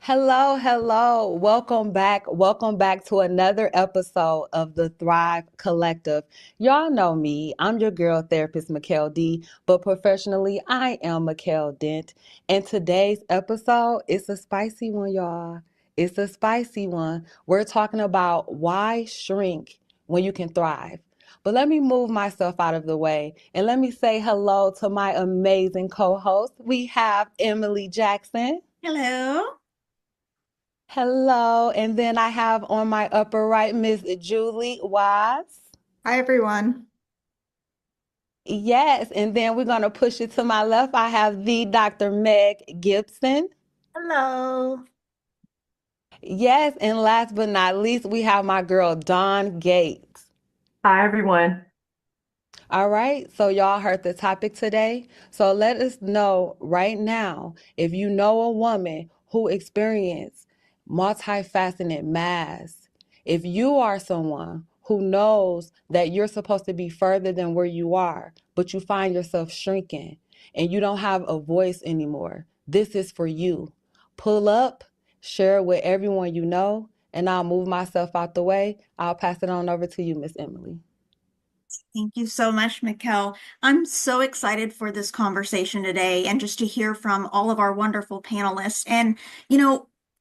Hello, hello. Welcome back. Welcome back to another episode of the Thrive Collective. Y'all know me. I'm your girl therapist, Mikkel D, but professionally, I am Mikkel Dent. And today's episode is a spicy one, y'all. It's a spicy one. We're talking about why shrink when you can thrive. But let me move myself out of the way and let me say hello to my amazing co host. We have Emily Jackson. Hello. Hello, and then I have on my upper right Miss Julie Wise. Hi, everyone. Yes, and then we're gonna push it to my left. I have the Dr. Meg Gibson. Hello. Yes, and last but not least, we have my girl Dawn Gates. Hi, everyone. All right, so y'all heard the topic today. So let us know right now if you know a woman who experienced multifaceted mass. If you are someone who knows that you're supposed to be further than where you are, but you find yourself shrinking and you don't have a voice anymore, this is for you. Pull up, share it with everyone you know, and I'll move myself out the way. I'll pass it on over to you, Miss Emily. Thank you so much, Mikkel. I'm so excited for this conversation today and just to hear from all of our wonderful panelists. And,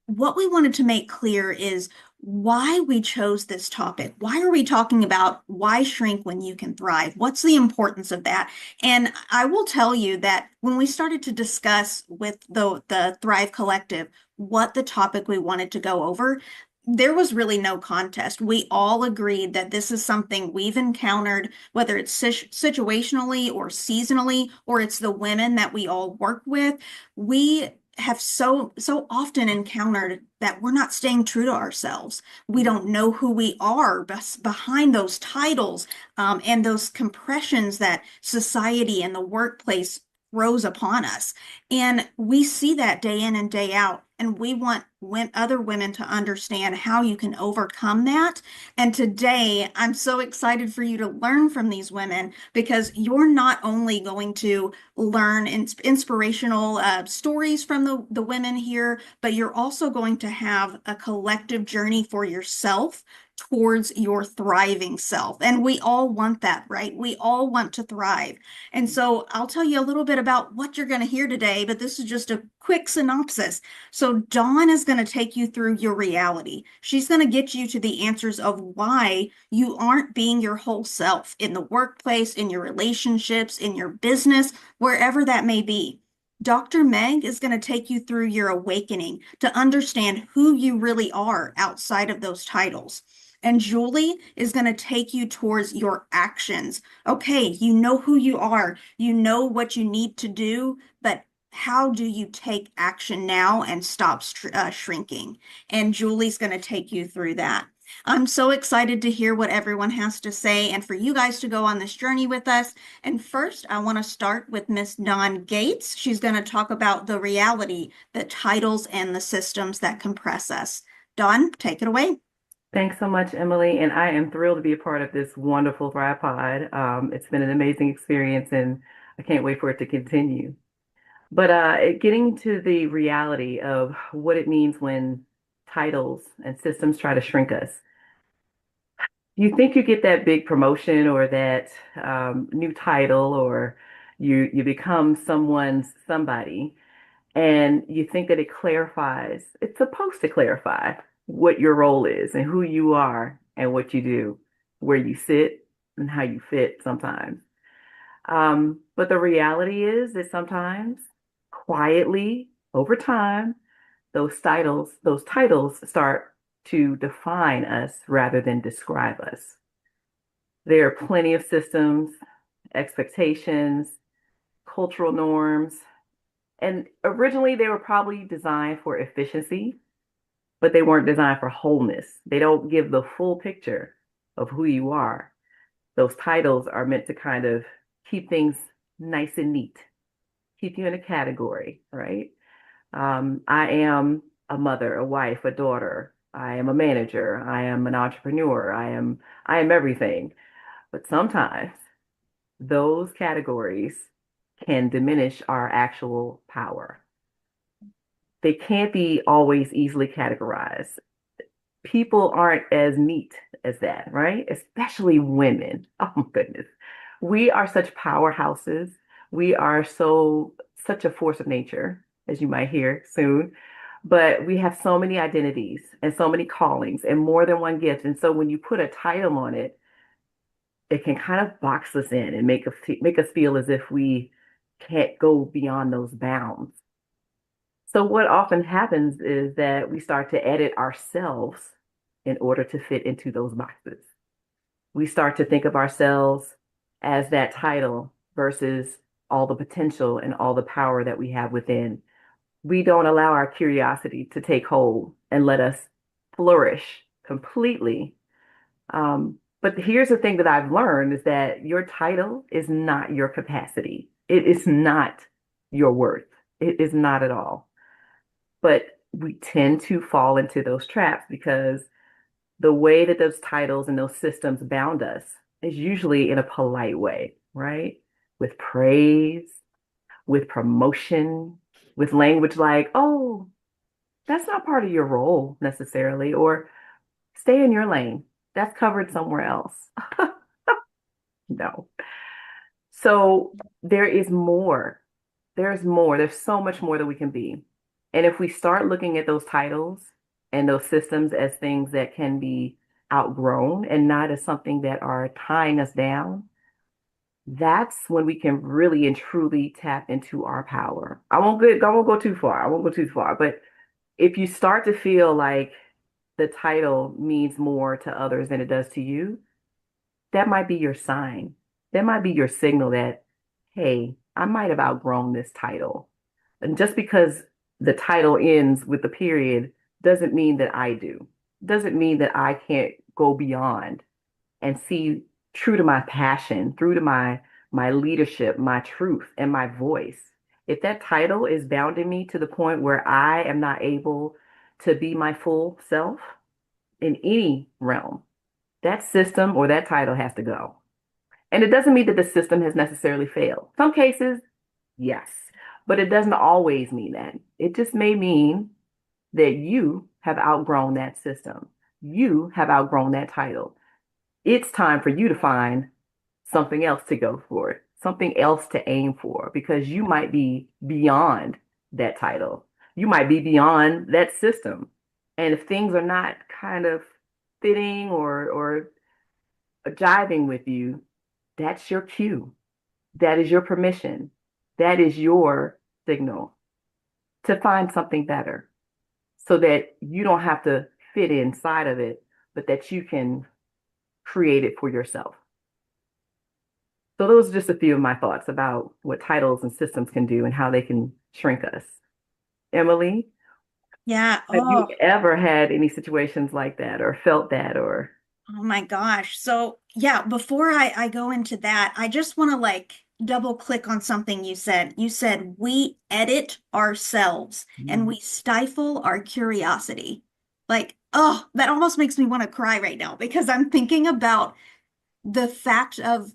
what we wanted to make clear is why we chose this topic. Why are we talking about why shrink when you can thrive? What's the importance of that? And I will tell you that when we started to discuss with the Thrive Collective what the topic we wanted to go over, there was really no contest. We all agreed that this is something we've encountered, whether it's situationally or seasonally, or it's the women that we all work with. We have so often encountered that we're not staying true to ourselves. We don't know who we are behind those titles, and those compressions that society and the workplace throws upon us. And we see that day in and day out. And we want other women to understand how you can overcome that. And today, I'm so excited for you to learn from these women because you're not only going to learn inspirational stories from the women here, but you're also going to have a collective journey for yourself towards your thriving self. And we all want that, right? We all want to thrive. And so I'll tell you a little bit about what you're going to hear today, but this is just a quick synopsis. So Dawn is going to take you through your reality. She's going to get you to the answers of why you aren't being your whole self in the workplace, in your relationships, in your business, wherever that may be. Dr. Meg is going to take you through your awakening to understand who you really are outside of those titles. And Julie is going to take you towards your actions. Okay, you know who you are, you know what you need to do, but how do you take action now and stop shrinking? And Julie's going to take you through that. I'm so excited to hear what everyone has to say and for you guys to go on this journey with us. And first, I want to start with Miss Dawn Gates. She's going to talk about the reality, the titles, and the systems that compress us. Dawn, take it away. Thanks so much, Emily. And I am thrilled to be a part of this wonderful Thrive Pod. It's been an amazing experience, and I can't wait for it to continue. But getting to the reality of what it means when titles and systems try to shrink us. You think you get that big promotion or that new title, or you become someone's somebody. And you think that it clarifies, it's supposed to clarify what your role is and who you are and what you do, where you sit and how you fit sometimes. But the reality is that sometimes quietly over time, those titles start to define us rather than describe us. There are plenty of systems, expectations, cultural norms, and originally they were probably designed for efficiency, but they weren't designed for wholeness. They don't give the full picture of who you are. Those titles are meant to kind of keep things nice and neat, keep you in a category, right? I am a mother, a wife, a daughter. I am a manager. I am an entrepreneur. I am everything. But sometimes those categories can diminish our actual power. They can't be always easily categorized. People aren't as neat as that, right? Especially women. Oh my goodness. We are such powerhouses. We are such a force of nature, as you might hear soon. But we have so many identities and so many callings and more than one gift. And so when you put a title on it, it can kind of box us in and make us feel as if we can't go beyond those bounds. So what often happens is that we start to edit ourselves in order to fit into those boxes. We start to think of ourselves as that title versus all the potential and all the power that we have within. We don't allow our curiosity to take hold and let us flourish completely. But here's the thing that I've learned is that your title is not your capacity. It is not your worth. It is not at all. But we tend to fall into those traps because the way that those titles and those systems bound us is usually in a polite way, right? With praise, with promotion, with language like, oh, that's not part of your role necessarily, or stay in your lane. That's covered somewhere else. No. So there is more. There's more. There's so much more that we can be. And if we start looking at those titles and those systems as things that can be outgrown and not as something that are tying us down, that's when we can really and truly tap into our power. I won't go too far. I won't go too far. But if you start to feel like the title means more to others than it does to you, that might be your sign. That might be your signal that, hey, I might have outgrown this title. And just because the title ends with the period doesn't mean that I do. Doesn't mean that I can't go beyond and see true to my passion, through to my leadership, my truth, and my voice. If that title is bounding me to the point where I am not able to be my full self in any realm, that system or that title has to go. And it doesn't mean that the system has necessarily failed. Some cases, yes, but it doesn't always mean that. It just may mean that you have outgrown that system. You have outgrown that title. It's time for you to find something else to go for, something else to aim for, because you might be beyond that title. You might be beyond that system. And if things are not kind of fitting or jiving with you, that's your cue. That is your permission. That is your signal to find something better so that you don't have to fit inside of it, but that you can create it for yourself. So those are just a few of my thoughts about what titles and systems can do and how they can shrink us. Emily, Yeah. have you Oh, ever had any situations like that or felt that or oh my gosh. So yeah, before I go into that, I just want to like double click on something you said. You said we edit ourselves and mm, we stifle our curiosity. Like, oh, that almost makes me want to cry right now because I'm thinking about the fact of,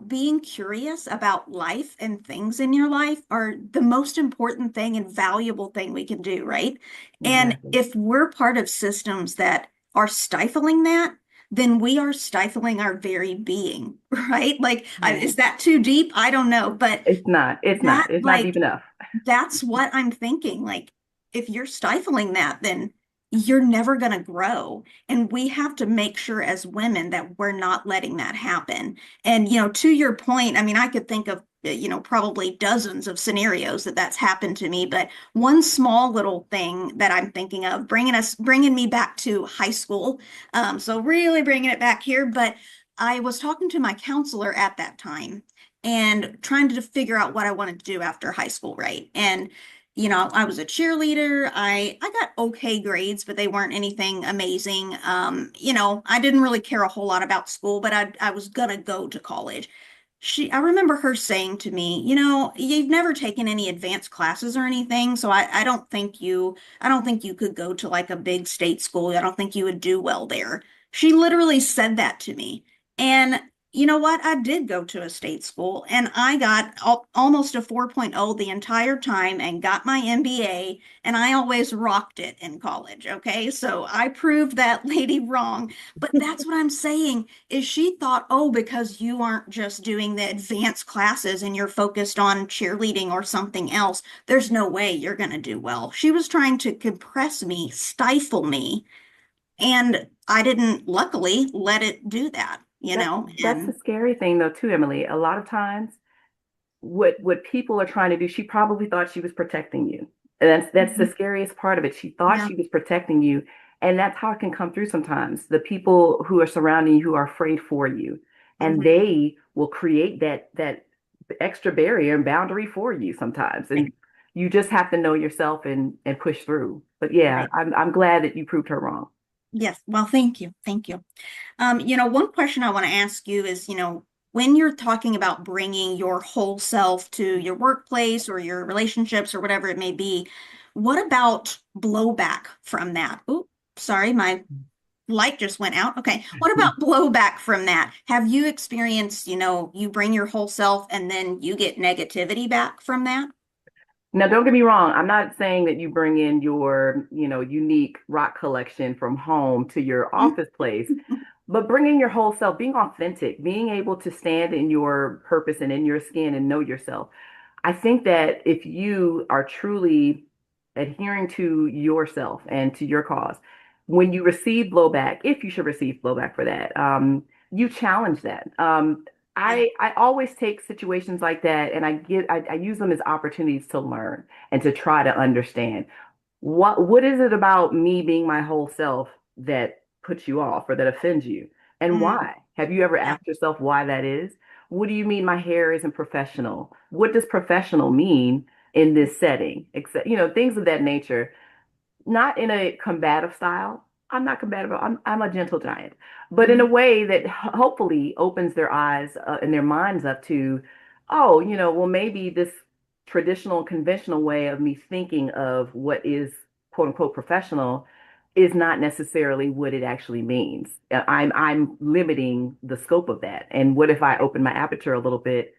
being curious about life and things in your life are the most important thing and valuable thing we can do, right? And exactly? if we're part of systems that are stifling that, then we are stifling our very being, right? Like, Yeah. is that too deep? I don't know, but It's not. It's that, not. It's not like, deep enough. that's what I'm thinking. Like, if you're stifling that, then you're never going to grow. And we have to make sure as women that we're not letting that happen. And, to your point, I mean, I could think of, probably dozens of scenarios that that's happened to me. But one small little thing that I'm thinking of, bringing me back to high school. So really bringing it back here. But I was talking to my counselor at that time and trying to figure out what I wanted to do after high school, right? And I was a cheerleader. I got okay grades, but they weren't anything amazing. I didn't really care a whole lot about school, but I was gonna go to college. I remember her saying to me, you've never taken any advanced classes or anything, so I don't think you could go to like a big state school. I don't think you would do well there. She literally said that to me. And You know what? I did go to a state school and I got almost a 4.0 the entire time and got my MBA, and I always rocked it in college. Okay. So I proved that lady wrong. But that's what I'm saying is she thought, oh, because you aren't just doing the advanced classes and you're focused on cheerleading or something else, there's no way you're going to do well. She was trying to compress me, stifle me, and I didn't luckily let it do that, That's the and scary thing though too, Emily. A lot of times what people are trying to do, she probably thought she was protecting you. And that's the Mhm. scariest part of it. She thought Yeah. she was protecting you, and that's how it can come through sometimes. The people who are surrounding you who are afraid for you, and Hmm. they will create that extra barrier and boundary for you sometimes. And you just have to know yourself and push through. But yeah, Right. I'm glad that you proved her wrong. Yes. Well, thank you. Thank you. One question I want to ask you is, when you're talking about bringing your whole self to your workplace or your relationships or whatever it may be, what about blowback from that? Oh, sorry, my light just went out. Okay. What about blowback from that? Have you experienced, you bring your whole self and then you get negativity back from that? Now, don't get me wrong. I'm not saying that you bring in your, unique rock collection from home to your office place, but bringing your whole self, being authentic, being able to stand in your purpose and in your skin and know yourself. I think that if you are truly adhering to yourself and to your cause, when you receive blowback, if you should receive blowback for that, you challenge that. Yeah. I always take situations like that and I use them as opportunities to learn and to try to understand what is it about me being my whole self that puts you off or that offends you? And Mm, why? Have you ever yeah. asked yourself why that is? What do you mean my hair isn't professional? What does professional mean in this setting? Except, things of that nature, not in a combative style. I'm not combative. I'm a gentle giant, but in a Hmm. way that hopefully opens their eyes and their minds up to, oh, well, maybe this traditional, conventional way of me thinking of what is quote unquote professional is not necessarily what it actually means. I'm limiting the scope of that. And what if I open my aperture a little bit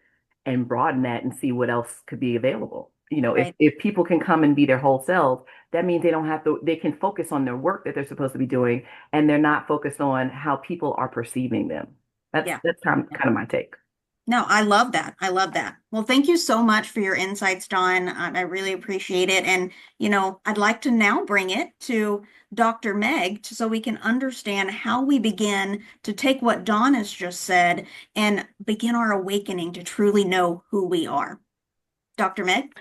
and broaden that and see what else could be available? If Right. people can come and be their whole selves, that means they don't have to, they can focus on their work that they're supposed to be doing, and they're not focused on how people are perceiving them. That's Yeah. that's kind of my take. No, I love that. I love that. Well, thank you so much for your insights, Dawn. I really appreciate it. And, I'd like to now bring it to Dr. Meg so we can understand how we begin to take what Dawn has just said and begin our awakening to truly know who we are. Dr. Meg?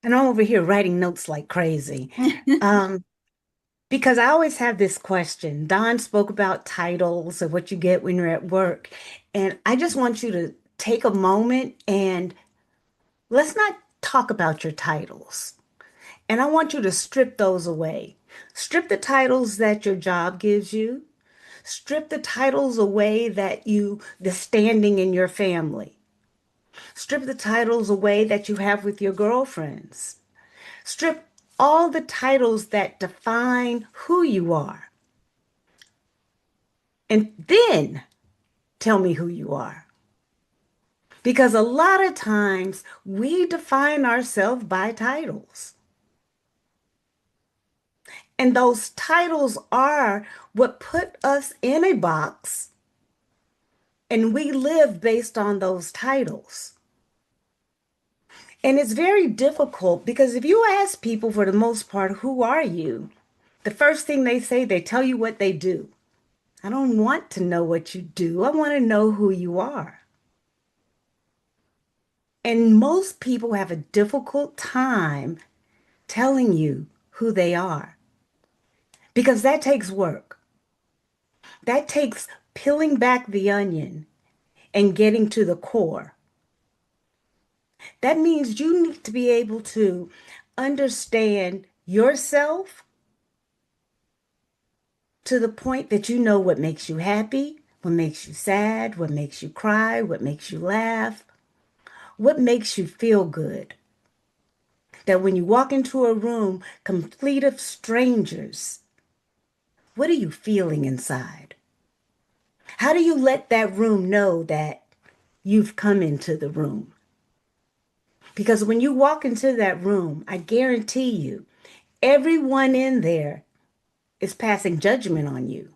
And I'm over here writing notes like crazy. Um, because I always have this question. Don spoke about titles of what you get when you're at work. And I just want you to take a moment and let's not talk about your titles. And I want you to strip those away. Strip the titles that your job gives you. Strip the titles away the standing in your family. Strip the titles away that you have with your girlfriends. Strip all the titles that define who you are, and then tell me who you are. Because a lot of times we define ourselves by titles. And those titles are what put us in a box, and we live based on those titles. And it's very difficult because if you ask people for the most part, who are you? The first thing they say, they tell you what they do. I don't want to know what you do. I want to know who you are. And most people have a difficult time telling you who they are because that takes work. That takes peeling back the onion and getting to the core. That means you need to be able to understand yourself to the point that you know what makes you happy, what makes you sad, what makes you cry, what makes you laugh, what makes you feel good. That when you walk into a room complete of strangers, what are you feeling inside? How do you let that room know that you've come into the room? Because when you walk into that room, I guarantee you, everyone in there is passing judgment on you.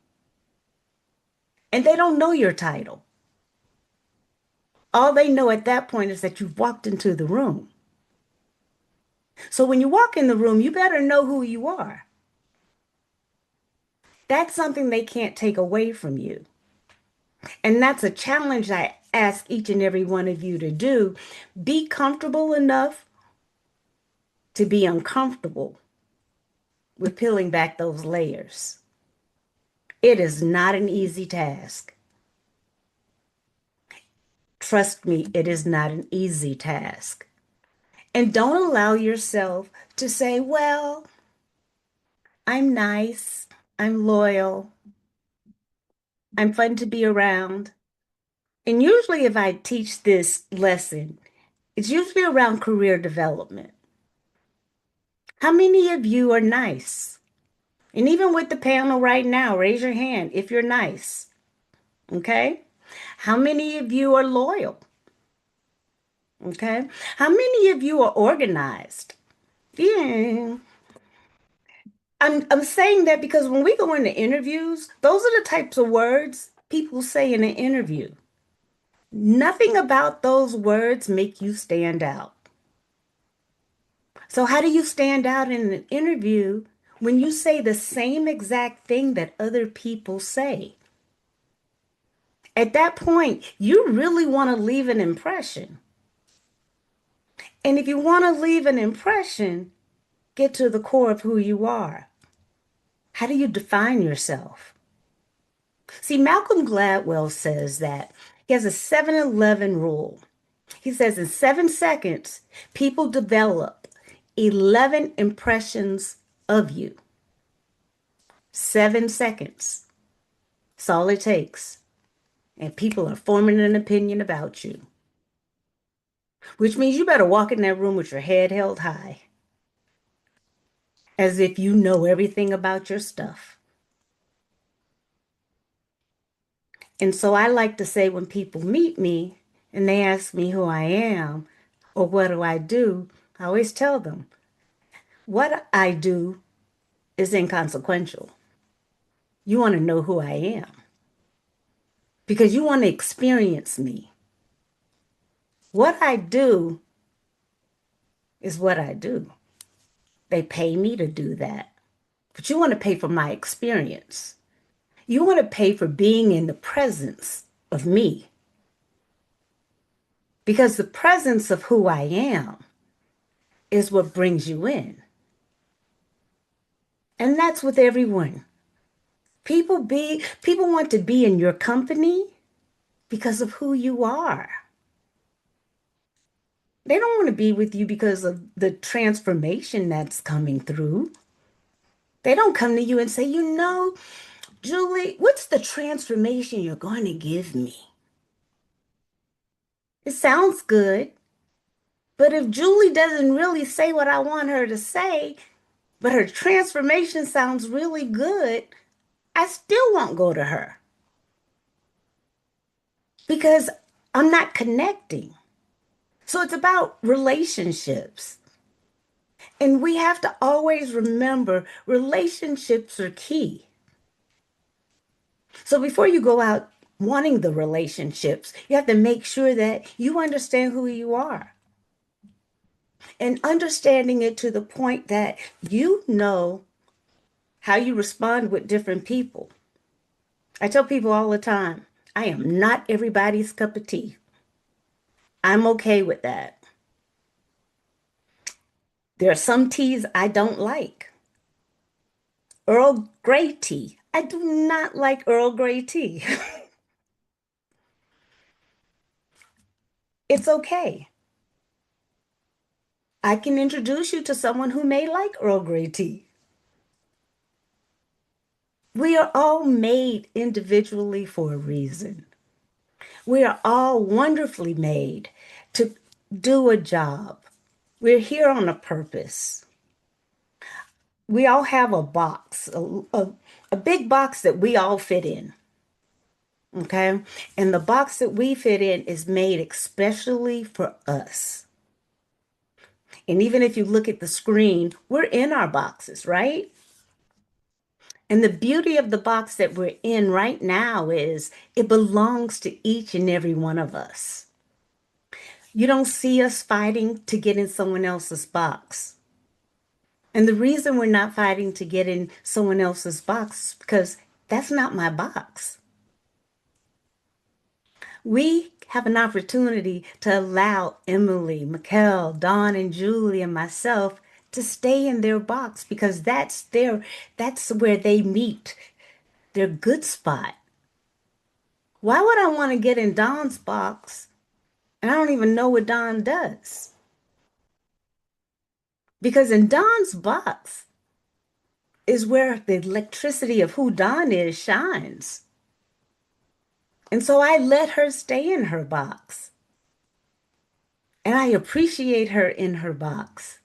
And they don't know your title. All they know at that point is that you've walked into the room. So when you walk in the room, you better know who you are. That's something they can't take away from you. And that's a challenge I ask each and every one of you to do. Be comfortable enough to be uncomfortable with peeling back those layers. It is not an easy task. Trust me, it is not an easy task. And don't allow yourself to say, well, I'm nice, I'm loyal, I'm fun to be around. And usually, if I teach this lesson, it's usually around career development. How many of you are nice? And even with the panel right now, raise your hand if you're nice. Okay? How many of you are loyal? Okay? How many of you are organized? Yeah. I'm saying that because when we go into interviews, those are the types of words people say in an interview. Nothing about those words make you stand out. So how do you stand out in an interview when you say the same exact thing that other people say? At that point, you really want to leave an impression. And if you want to leave an impression, get to the core of who you are. How do you define yourself? See, Malcolm Gladwell says that he has a 7-11 rule. He says in 7 seconds, people develop 11 impressions of you. 7 seconds. That's all it takes. And people are forming an opinion about you, which means you better walk in that room with your head held high, as if you know everything about your stuff. And so I like to say when people meet me and they ask me who I am or what do I do, I always tell them what I do is inconsequential. You want to know who I am because you want to experience me. What I do is what I do. They pay me to do that, but you want to pay for my experience. You want to pay for being in the presence of me because the presence of who I am is what brings you in. And that's with everyone. People want to be in your company because of who you are. They don't want to be with you because of the transformation that's coming through. They don't come to you and say, Julie, what's the transformation you're going to give me? It sounds good, but if Julie doesn't really say what I want her to say, but her transformation sounds really good, I still won't go to her because I'm not connecting. So it's about relationships. And we have to always remember relationships are key. So before you go out wanting the relationships, you have to make sure that you understand who you are and understanding it to the point that you know how you respond with different people. I tell people all the time, I am not everybody's cup of tea. I'm okay with that. There are some teas I don't like. Earl Grey tea. I do not like Earl Grey tea. It's okay. I can introduce you to someone who may like Earl Grey tea. We are all made individually for a reason. We are all wonderfully made to do a job. We're here on a purpose. We all have a box, a big box that we all fit in. Okay. And the box that we fit in is made especially for us. And even if you look at the screen, we're in our boxes, right? And the beauty of the box that we're in right now is it belongs to each and every one of us. You don't see us fighting to get in someone else's box. And the reason we're not fighting to get in someone else's box is because that's not my box. We have an opportunity to allow Emily, Mikkel, Dawn, and Julie and myself to stay in their box because that's where they meet their good spot. Why would I want to get in Dawn's box and I don't even know what Dawn does? Because in Dawn's box is where the electricity of who Dawn is shines. And so I let her stay in her box. And I appreciate her in her box.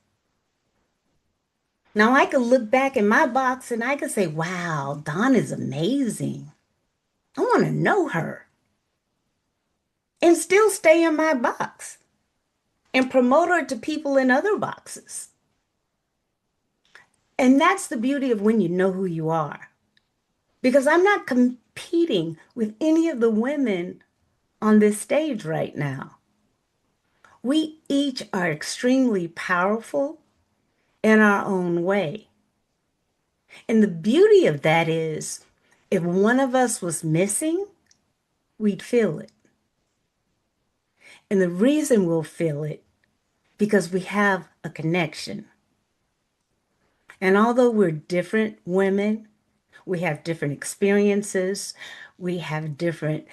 Now I could look back in my box and I could say, wow, Dawn is amazing. I want to know her. And still stay in my box and promote her to people in other boxes. And that's the beauty of when you know who you are. Because I'm not competing with any of the women on this stage right now. We each are extremely powerful in our own way. And the beauty of that is if one of us was missing, we'd feel it. And the reason we'll feel it because we have a connection. And although we're different women, we have different experiences, we have different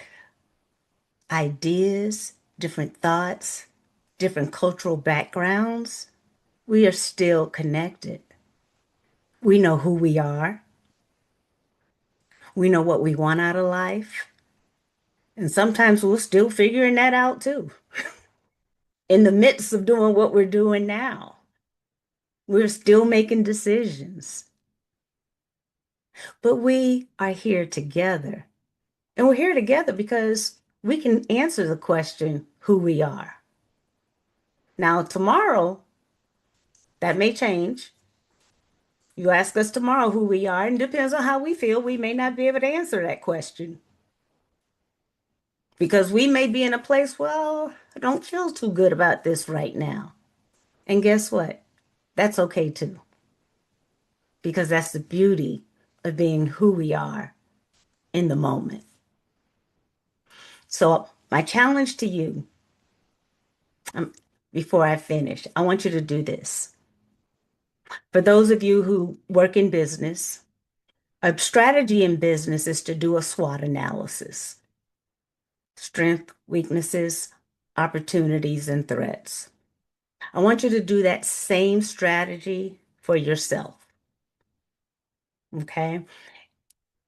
ideas, different thoughts, different cultural backgrounds, we are still connected. We know who we are. We know what we want out of life. And sometimes we're still figuring that out too. In the midst of doing what we're doing now, we're still making decisions. But we are here together. And we're here together because we can answer the question who we are. Now, tomorrow, that may change. You ask us tomorrow who we are, and it depends on how we feel. We may not be able to answer that question because we may be in a place, well, I don't feel too good about this right now. And guess what? That's okay too, because that's the beauty of being who we are in the moment. So, my challenge to you before I finish, I want you to do this. For those of you who work in business, a strategy in business is to do a SWOT analysis: strength, weaknesses, opportunities, and threats. I want you to do that same strategy for yourself. Okay?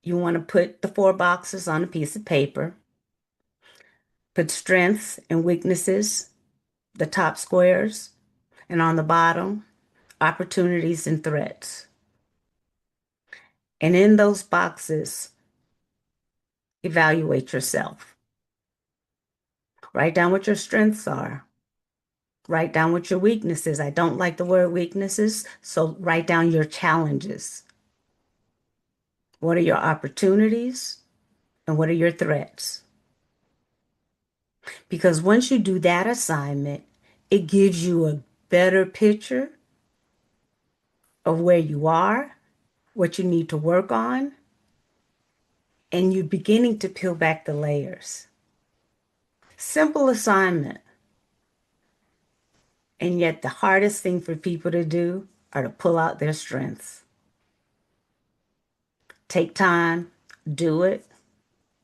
You want to put the 4 boxes on a piece of paper, put strengths and weaknesses, the top squares, and on the bottom, opportunities and threats. And in those boxes, evaluate yourself. Write down what your strengths are. Write down what your weaknesses. I don't like the word weaknesses, so write down your challenges. What are your opportunities and what are your threats? Because once you do that assignment, it gives you a better picture of where you are, what you need to work on, and you're beginning to peel back the layers. Simple assignment. And yet the hardest thing for people to do are to pull out their strengths. Take time, do it.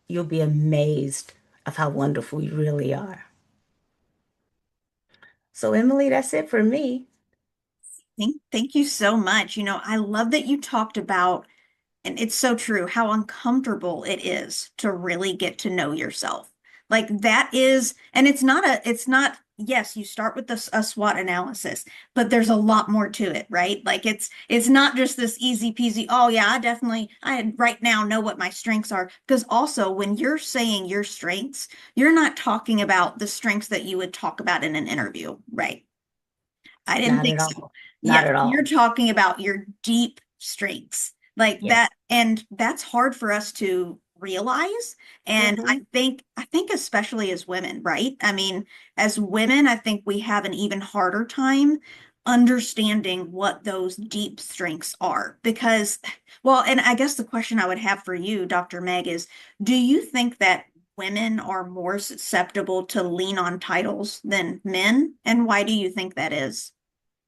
You'll be amazed of how wonderful you really are. So, Emily, that's it for me. Thank you so much. I love that you talked about, and it's so true, how uncomfortable it is to really get to know yourself. Like that is, and it's not yes, you start with a SWOT analysis, but there's a lot more to it, right? Like it's not just this easy peasy, oh yeah, I right now know what my strengths are. Because also when you're saying your strengths, you're not talking about the strengths that you would talk about in an interview, right? I didn't Not think at so. all. Not Yes, at you're all. talking about your deep strengths like Yes. that, and that's hard for us to realize. And Hmm. I think especially as women, right? I mean, as women, I think we have an even harder time understanding what those deep strengths are because, well, and I guess the question I would have for you, Dr. Meg, is do you think that women are more susceptible to lean on titles than men? And why do you think that is?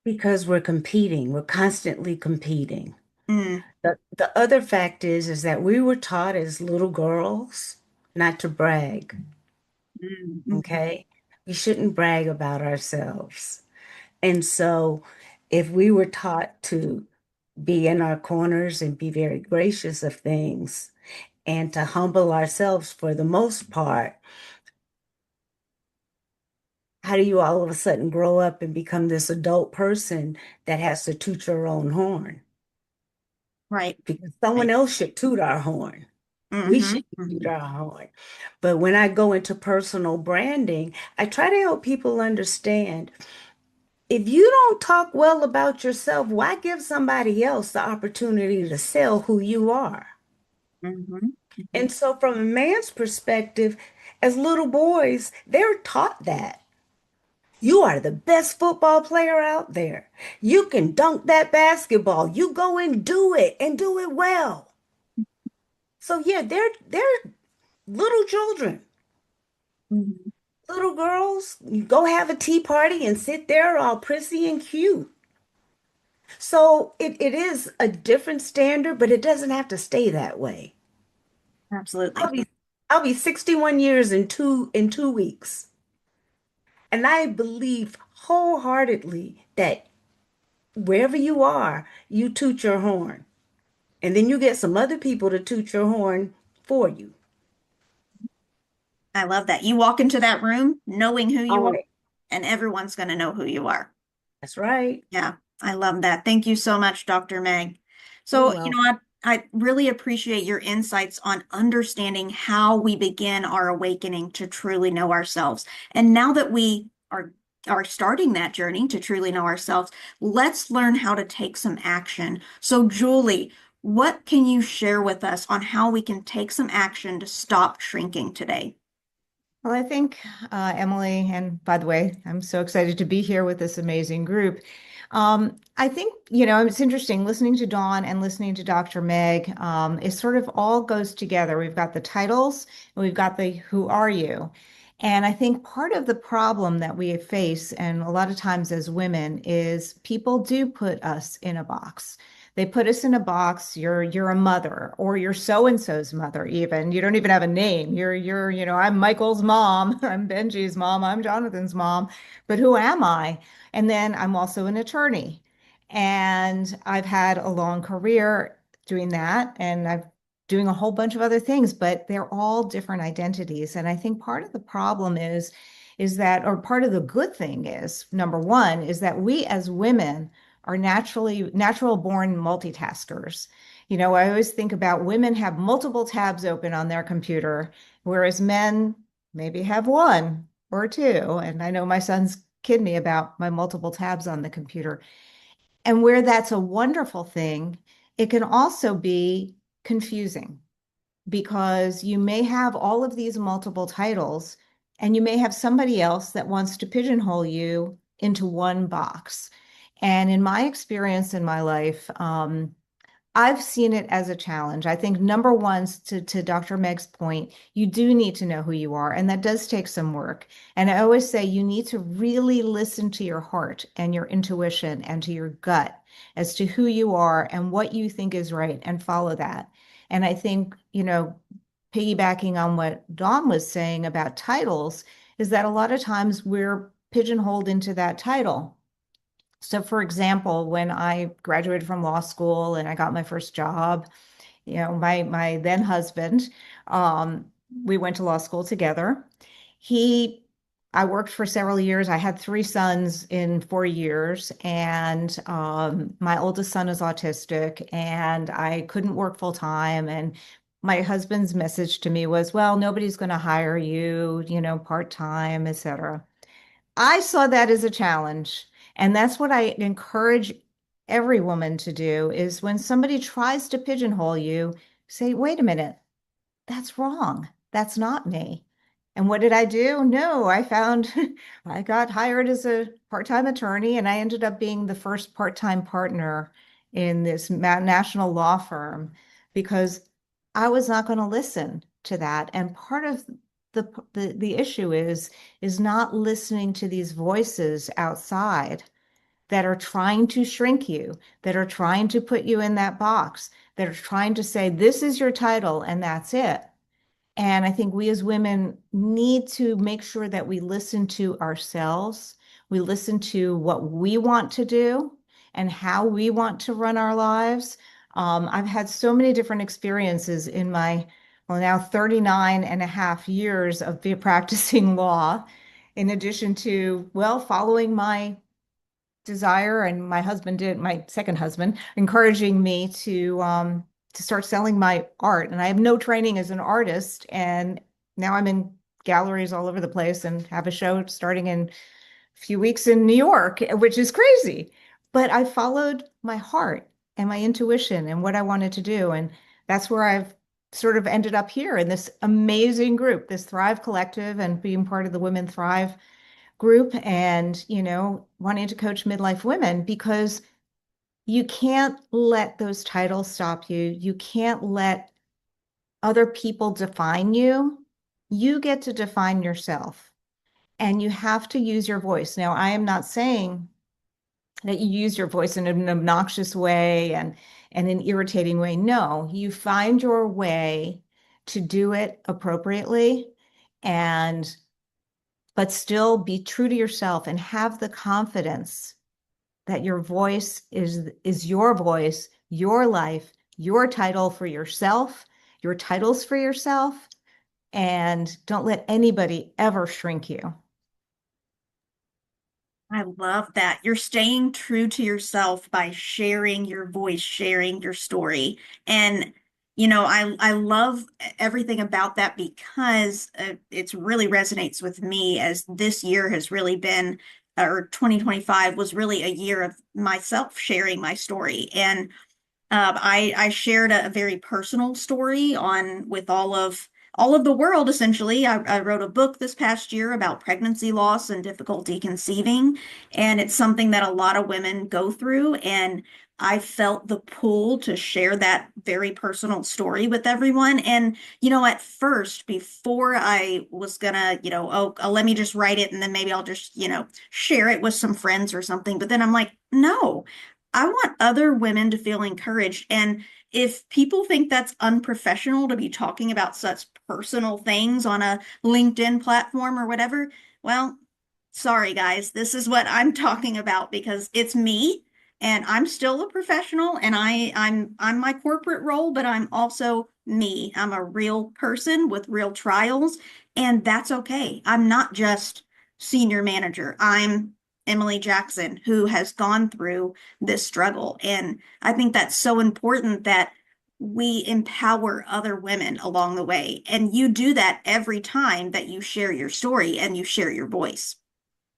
Because we're competing. We're constantly competing. Mm, The other fact is that we were taught as little girls not to brag, mhm. okay? We shouldn't brag about ourselves. And so if we were taught to be in our corners and be very gracious of things and to humble ourselves for the most part, how do you all of a sudden grow up and become this adult person that has to toot your own horn? Right. Because someone Right. else should toot our horn. We Hmm. should toot Hmm. our horn. But when I go into personal branding, I try to help people understand if you don't talk well about yourself, why give somebody else the opportunity to sell who you are? Hmm. And so, from a man's perspective, as little boys, they're taught that. You are the best football player out there. You can dunk that basketball. You go and do it well. So yeah, they're little children. Hmm. Little girls, you go have a tea party and sit there all prissy and cute. So it is a different standard, but it doesn't have to stay that way. I'll Absolutely. be I'll be 61 years in 2 weeks. And I believe wholeheartedly that wherever you are, you toot your horn. And then you get some other people to toot your horn for you. I love that. You walk into that room knowing who you Own are, it. and everyone's going to know who you are. That's right. Yeah, I love that. Thank you so much, Dr. Meg. You're So, welcome. I really appreciate your insights on understanding how we begin our awakening to truly know ourselves. And now that we are starting that journey to truly know ourselves, let's learn how to take some action. So, Julie, what can you share with us on how we can take some action to stop shrinking today? Well, I think, Emily, and by the way, I'm so excited to be here with this amazing group. I think, it's interesting listening to Dawn and listening to Dr. Meg. It sort of all goes together. We've got the titles and we've got the who are you? And I think part of the problem that we face, and a lot of times as women, is people do put us in a box. They put us in a box. You're a mother, or you're so and so's mother. Even you don't even have a name. I'm Michael's mom. I'm Benji's mom. I'm Jonathan's mom. But who am I? And then I'm also an attorney, and I've had a long career doing that, and I've doing a whole bunch of other things. But they're all different identities. And I think part of the problem is that, or part of the good thing is, number one, is that we as women are natural born multitaskers. I always think about women have multiple tabs open on their computer, whereas men maybe have one or two. And I know my sons kid me about my multiple tabs on the computer. And where that's a wonderful thing, it can also be confusing because you may have all of these multiple titles and you may have somebody else that wants to pigeonhole you into one box. And in my experience in my life, I've seen it as a challenge. I think number one, to Dr. Meg's point, you do need to know who you are, and that does take some work. And I always say you need to really listen to your heart and your intuition and to your gut as to who you are and what you think is right and follow that. And I think, piggybacking on what Dawn was saying about titles, is that a lot of times we're pigeonholed into that title. So, for example, when I graduated from law school and I got my first job, my then husband, we went to law school together. He I worked for several years. I had three sons in 4 years, and my oldest son is autistic, and I couldn't work full time. And my husband's message to me was, well, nobody's going to hire you, part time, etc. I saw that as a challenge. And that's what I encourage every woman to do is when somebody tries to pigeonhole you, say, wait a minute, that's wrong. That's not me. And what did I do? No, I found I got hired as a part-time attorney and I ended up being the first part-time partner in this national law firm because I was not going to listen to that. And part of the issue is not listening to these voices outside that are trying to shrink you, that are trying to put you in that box, that are trying to say, this is your title and that's it. And I think we as women need to make sure that we listen to ourselves. We listen to what we want to do and how we want to run our lives. I've had so many different experiences in my, well, now 39 and a half years of practicing law, in addition to, well, following my desire, and my husband did, my second husband, encouraging me to start selling my art. And I have no training as an artist, and now I'm in galleries all over the place and have a show starting in a few weeks in New York, which is crazy. But I followed my heart and my intuition and what I wanted to do, and that's where I've sort of ended up here in this amazing group, this Thrive Collective, and being part of the Women Thrive group and, wanting to coach midlife women because you can't let those titles stop you. You can't let other people define you. You get to define yourself and you have to use your voice. Now, I am not saying that you use your voice in an obnoxious way and an irritating way. No, you find your way to do it appropriately and but still be true to yourself and have the confidence that your voice is your voice, your life, your title for yourself, your titles for yourself, and don't let anybody ever shrink you. I love that. You're staying true to yourself by sharing your voice, sharing your story. And, I love everything about that because it's really resonates with me as this year has really been, or 2025 was really a year of myself sharing my story. And I shared a very personal story on with all of the world essentially. I wrote a book this past year about pregnancy loss and difficulty conceiving, and it's something that a lot of women go through. And I felt the pull to share that very personal story with everyone. And at first, before I was gonna, let me just write it and then maybe I'll just, share it with some friends or something. But then I'm like, no. I want other women to feel encouraged. And if people think that's unprofessional to be talking about such personal things on a LinkedIn platform or whatever, well, sorry guys, this is what I'm talking about because it's me and I'm still a professional and I'm my corporate role, but I'm also me. I'm a real person with real trials, and that's okay. I'm not just senior manager. I'm Emily Jackson, who has gone through this struggle. And I think that's so important that we empower other women along the way. And you do that every time that you share your story and you share your voice.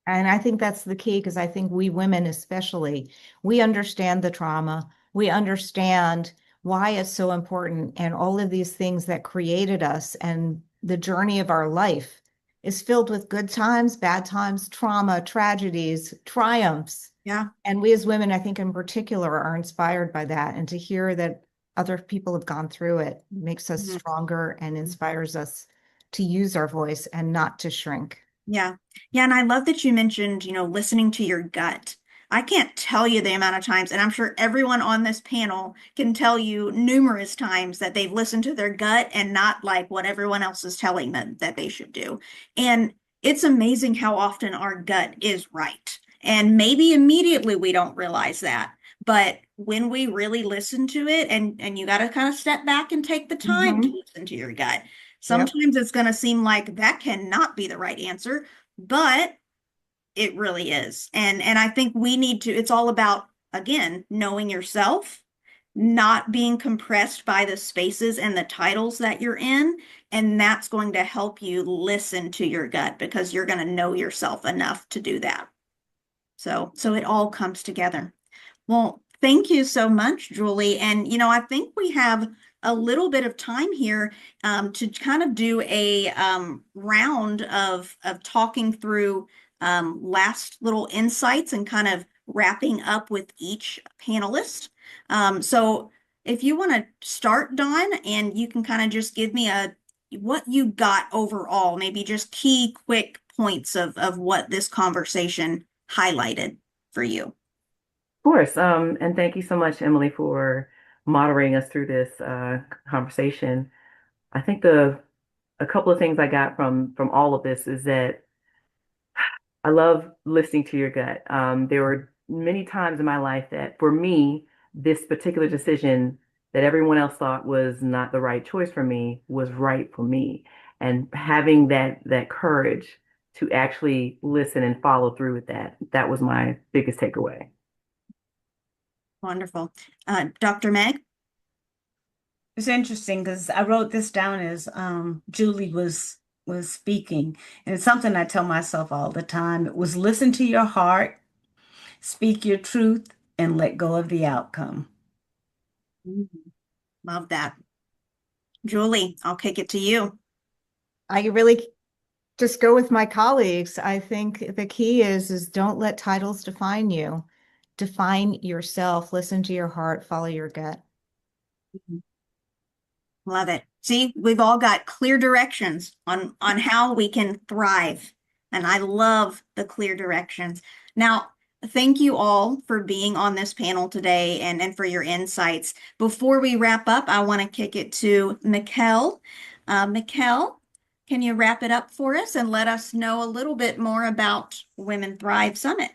And I think that's the key because I think we women, especially, we understand the trauma. We understand why it's so important and all of these things that created us and the journey of our life is filled with good times, bad times, trauma, tragedies, triumphs. Yeah. And we as women, I think in particular, are inspired by that. And to hear that other people have gone through it makes us Mhm. stronger and inspires us to use our voice and not to shrink. Yeah. Yeah. And I love that you mentioned, listening to your gut. I can't tell you the amount of times, and I'm sure everyone on this panel can tell you numerous times that they've listened to their gut and not like what everyone else is telling them that they should do. And it's amazing how often our gut is right. And maybe immediately we don't realize that. But when we really listen to it, and you got to kind of step back and take the time to Mhm. listen to your gut. Yep. Sometimes it's going to seem like that cannot be the right answer, but it really is. And I think we need to, it's all about, again, knowing yourself, not being compressed by the spaces and the titles that you're in. And that's going to help you listen to your gut because you're going to know yourself enough to do that. So it all comes together. Well, thank you so much, Julie. And, I think we have a little bit of time here to kind of do a round of talking through last little insights and kind of wrapping up with each panelist. So if you want to start, Dawn, and you can kind of just give me what you got overall, maybe just key quick points of what this conversation highlighted for you. Of course. And thank you so much, Emily, for moderating us through this conversation. I think a couple of things I got from all of this is that I love listening to your gut. There were many times in my life that for me, this particular decision that everyone else thought was not the right choice for me was right for me. And having that courage to actually listen and follow through with that was my biggest takeaway. Wonderful. Dr. Meg? It's interesting because I wrote this down as Julie was speaking, and it's something I tell myself all the time. It was listen to your heart, speak your truth, and let go of the outcome. Love that. Julie, I'll kick it to you. I really just go with my colleagues. I think the key is don't let titles define you. Define yourself, listen to your heart, follow your gut. Love it. See, we've all got clear directions on how we can thrive. And I love the clear directions. Now, thank you all for being on this panel today and for your insights. Before we wrap up, I want to kick it to Mikkel. Mikkel, can you wrap it up for us and let us know a little bit more about Women Thrive Summit?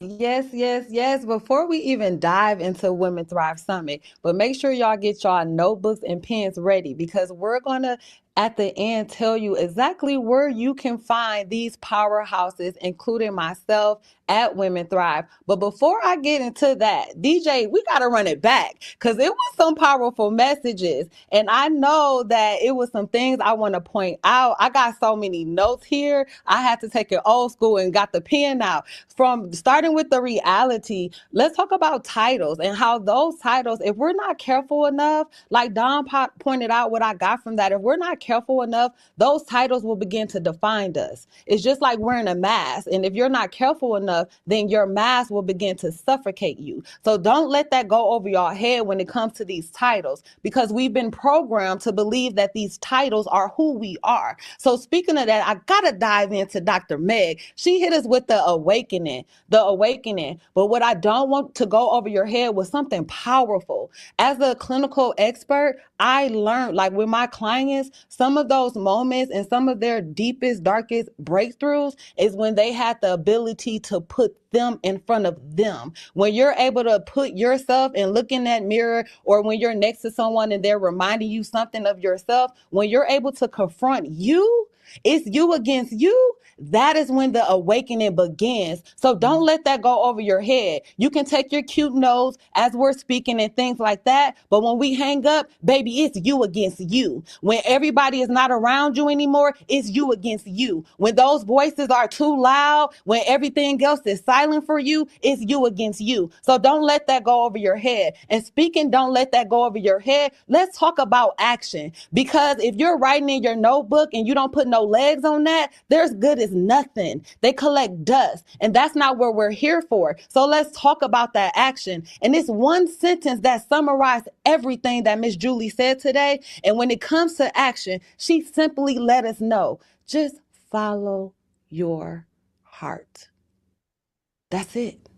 Yes, yes, yes. Before we even dive into Women Thrive Summit, but make sure y'all get y'all notebooks and pens ready because we're going to, at the end, tell you exactly where you can find these powerhouses, including myself at Women Thrive. But before I get into that, DJ, we got to run it back because it was some powerful messages. And I know that it was some things I want to point out. I got so many notes here. I had to take it old school and got the pen out. From starting with the reality, let's talk about titles and how those titles, if we're not careful enough, like Don pointed out what I got from that, if we're not careful enough, those titles will begin to define us. It's just like wearing a mask. And if you're not careful enough, then your mask will begin to suffocate you. So don't let that go over your head when it comes to these titles, because we've been programmed to believe that these titles are who we are. So speaking of that, I gotta dive into Dr. Meg. She hit us with the awakening. But what I don't want to go over your head was something powerful. As a clinical expert, I learned, like with my clients, some of those moments and some of their deepest, darkest breakthroughs is when they had the ability to put them in front of them. When you're able to put yourself and look in that mirror, or when you're next to someone and they're reminding you something of yourself, when you're able to confront you, it's you against you. That is when the awakening begins. So don't let that go over your head. You can take your cute nose as we're speaking and things like that. But when we hang up, baby, it's you against you. When everybody is not around you anymore, it's you against you. When those voices are too loud, when everything else is silent for you, it's you against you. So don't let that go over your head. And speaking, don't let that go over your head. Let's talk about action. Because if you're writing in your notebook and you don't put no legs on that, there's good as nothing. They collect dust, and that's not what we're here for. So let's talk about that action. And it's one sentence that summarized everything that Miss Julie said today. And when it comes to action, she simply let us know, just follow your heart. That's it.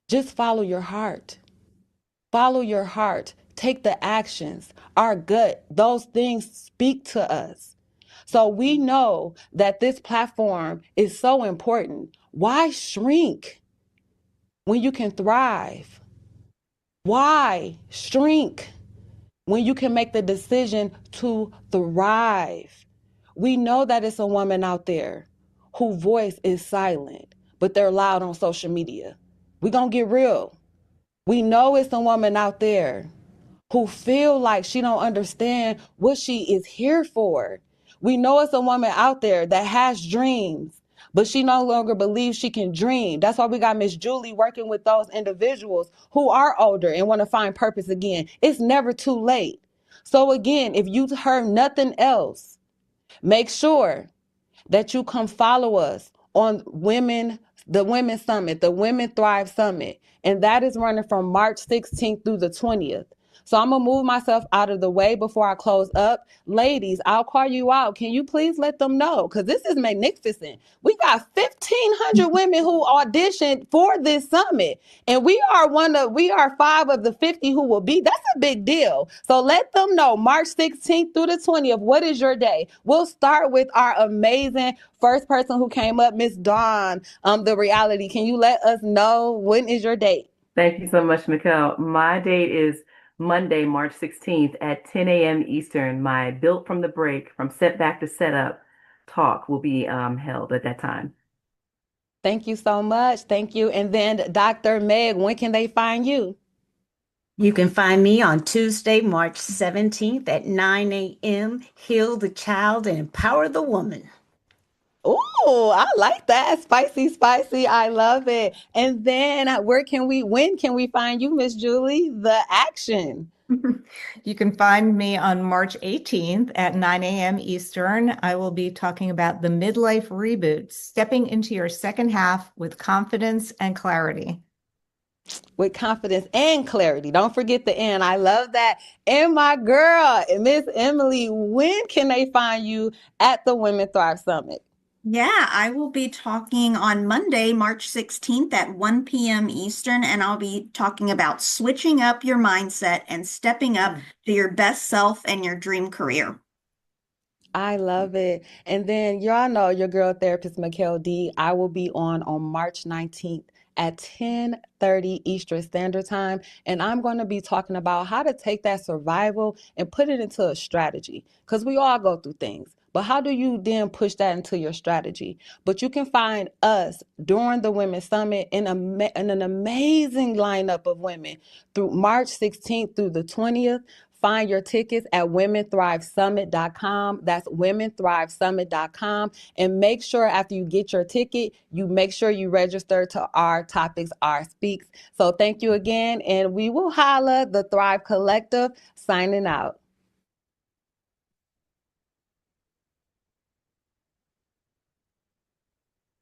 Just follow your heart. Follow your heart. Take the actions. Our gut, those things speak to us. So we know that this platform is so important. Why shrink when you can thrive? Why shrink when you can make the decision to thrive? We know that it's a woman out there whose voice is silent, but they're loud on social media. We're going to get real. We know it's a woman out there who feel like she don't understand what she is here for. We know it's a woman out there that has dreams, but she no longer believes she can dream. That's why we got Miss Julie working with those individuals who are older and want to find purpose again. It's never too late. So again, if you heard nothing else, make sure that you come follow us on the Women's Summit, the Women Thrive Summit. And that is running from March 16th through the 20th. So I'm going to move myself out of the way before I close up. Ladies, I'll call you out. Can you please let them know? Because this is magnificent. We got 1,500 women who auditioned for this summit. And we are 5 of the 50 who will be. That's a big deal. So let them know March 16th through the 20th. What is your day? We'll start with our amazing first person who came up, Miss Dawn, the reality. Can you let us know when is your date? Thank you so much, Mikkel. My date is Monday, March 16th at 10 a.m. Eastern. My Built from the Break, from setback to setup talk will be held at that time. Thank you so much. Thank you. And then Dr. Meg, when can they find you? You can find me on Tuesday, March 17th at 9 a.m. Heal the child and empower the woman. Oh, I like that. Spicy, spicy. I love it. And then when can we find you, Miss Julie? The action. You can find me on March 18th at 9 a.m. Eastern. I will be talking about the midlife reboot, stepping into your second half with confidence and clarity. With confidence and clarity. Don't forget the N. I love that. And my girl, Miss Emily, when can they find you at the Women Thrive Summit? Yeah, I will be talking on Monday, March 16th at 1 p.m. Eastern, and I'll be talking about switching up your mindset and stepping up to your best self and your dream career. I love it. And then y'all know your girl therapist, Mikkel D. I will be on March 19th at 10:30 Eastern Standard Time. And I'm going to be talking about how to take that survival and put it into a strategy. Because we all go through things. But how do you then push that into your strategy? But you can find us during the Women's Summit in an amazing lineup of women through March 16th through the 20th. Find your tickets at womenthrivesummit.com. That's womenthrivesummit.com. And make sure after you get your ticket, you make sure you register to our topics, our speaks. So thank you again. And we will holla, the Thrive Collective, signing out.